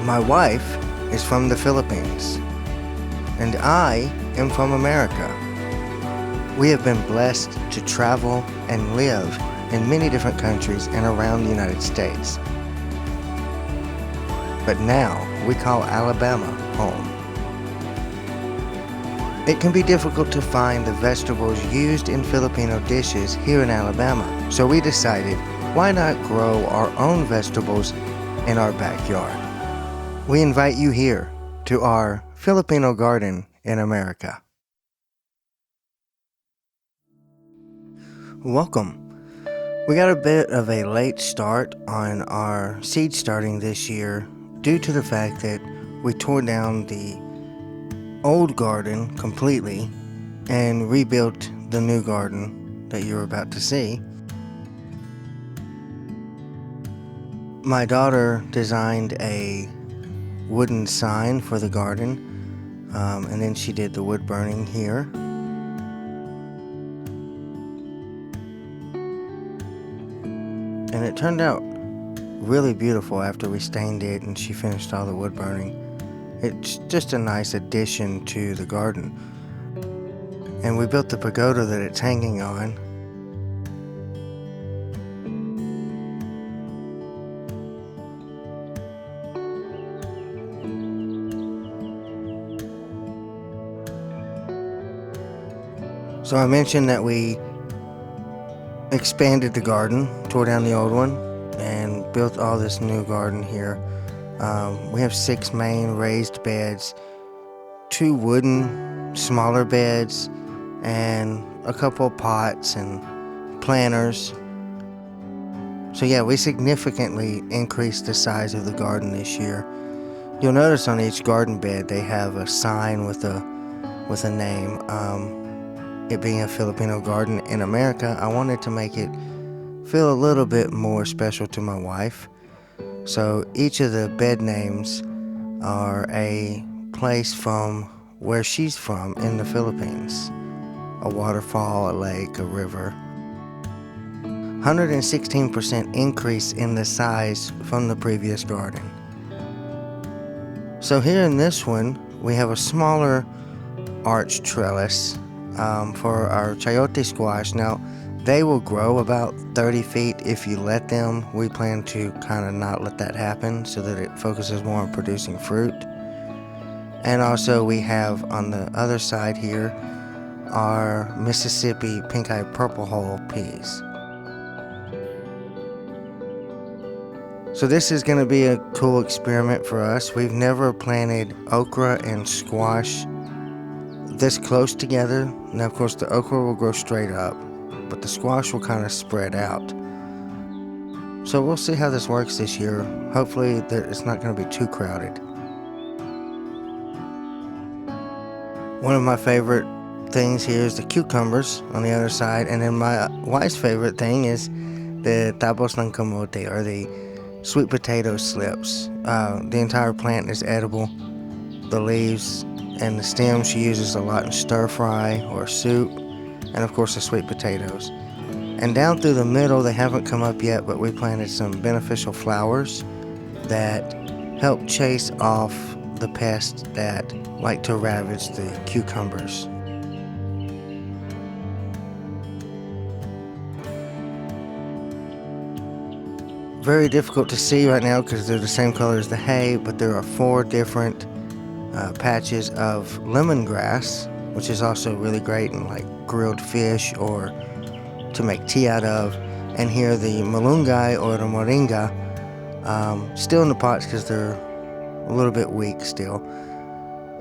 My wife is from the Philippines, and I am from America. We have been blessed to travel and live in many different countries and around the United States. But now we call Alabama home. It can be difficult to find the vegetables used in Filipino dishes here in Alabama, so we decided, why not grow our own vegetables in our backyard? We invite you here to our Filipino garden in America. Welcome. We got a bit of a late start on our seed starting this year due to the fact that we tore down the old garden completely and rebuilt the new garden that you're about to see. My daughter designed a wooden sign for the garden, and then she did the wood burning here. And it turned out really beautiful after we stained it and she finished all the wood burning. It's just a nice addition to the garden. And we built the pagoda that it's hanging on. So I mentioned that we expanded the garden, tore down the old one, and built all this new garden here. We have 6 main raised beds, 2 wooden smaller beds, and a couple of pots and planters. So yeah, we significantly increased the size of the garden this year. You'll notice on each garden bed they have a sign with a name. It being a Filipino garden in America, I wanted to make it feel a little bit more special to my wife. So each of the bed names are a place from where she's from in the Philippines. A waterfall, a lake, a river. 116% increase in the size from the previous garden. So here in this one, we have a smaller arch trellis for our chayote squash. Now, they will grow about 30 feet if you let them. We plan to kind of not let that happen so that it focuses more on producing fruit. And also we have on the other side here our Mississippi pink-eye purple hull peas. So this is going to be a cool experiment for us. We've never planted okra and squash this close together. Now of course the okra will grow straight up, but the squash will kind of spread out. So we'll see how this works this year. Hopefully that it's not going to be too crowded. One of my favorite things here is the cucumbers on the other side, and then my wife's favorite thing is the tabos ng kamote, or the sweet potato slips. The entire plant is edible. The leaves and the stem she uses a lot in stir fry or soup, and of course the sweet potatoes. And down through the middle, they haven't come up yet, but we planted some beneficial flowers that help chase off the pests that like to ravage the cucumbers. Very difficult to see right now because they're the same color as the hay, but there are 4 different patches of lemongrass, which is also really great in like grilled fish or to make tea out of. And here the malunggay or the moringa, still in the pots because they're a little bit weak still.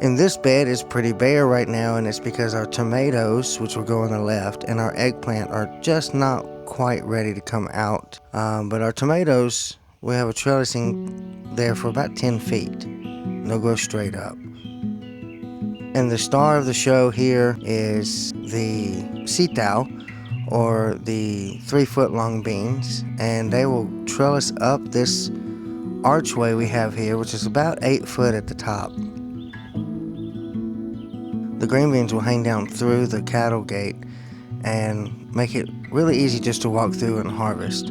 And this bed is pretty bare right now, and it's because our tomatoes, which will go on the left, and our eggplant are just not quite ready to come out. But our tomatoes, we have a trellising there for about 10 feet. And they'll grow straight up. And the star of the show here is the sitaw, or the 3-foot long beans, and they will trellis up this archway we have here, which is about 8 foot at the top. The green beans will hang down through the cattle gate and make it really easy just to walk through and harvest.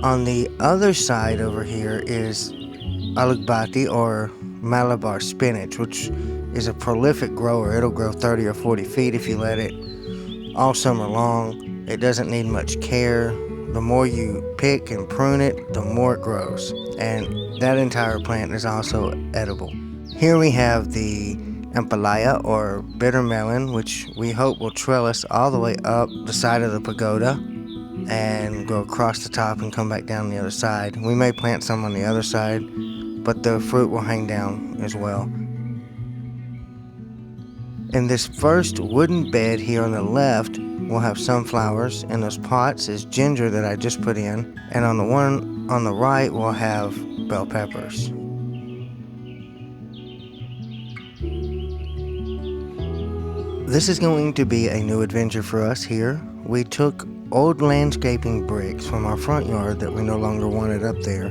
On the other side over here is Alagbati or Malabar spinach, which is a prolific grower. It'll grow 30 or 40 feet if you let it all summer long. It doesn't need much care. The more you pick and prune it, the more it grows. And that entire plant is also edible. Here we have the ampalaya or bitter melon, which we hope will trellis all the way up the side of the pagoda and go across the top and come back down the other side. We may plant some on the other side, but the fruit will hang down as well. In this first wooden bed here on the left, we'll have sunflowers. In those pots is ginger that I just put in. And on the one on the right, we'll have bell peppers. This is going to be a new adventure for us here. We took old landscaping bricks from our front yard that we no longer wanted up there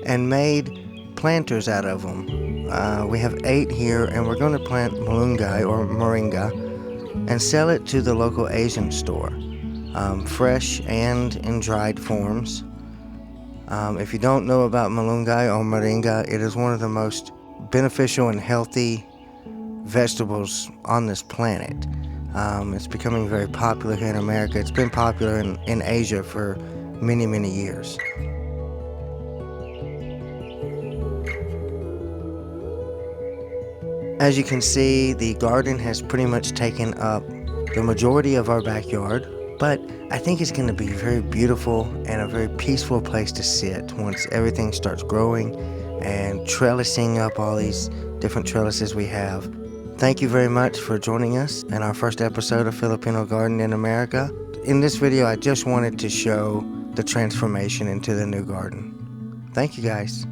and made planters out of them. We have 8 here, and we're going to plant malunggay or moringa and sell it to the local Asian store, fresh and in dried forms. If you don't know about malunggay or moringa, it is one of the most beneficial and healthy vegetables on this planet. It's becoming very popular here in America. It's been popular in Asia for many, many years. As you can see, the garden has pretty much taken up the majority of our backyard, but I think it's going to be very beautiful and a very peaceful place to sit once everything starts growing and trellising up all these different trellises we have. Thank you very much for joining us in our first episode of Filipino Garden in America. In this video, I just wanted to show the transformation into the new garden. Thank you guys.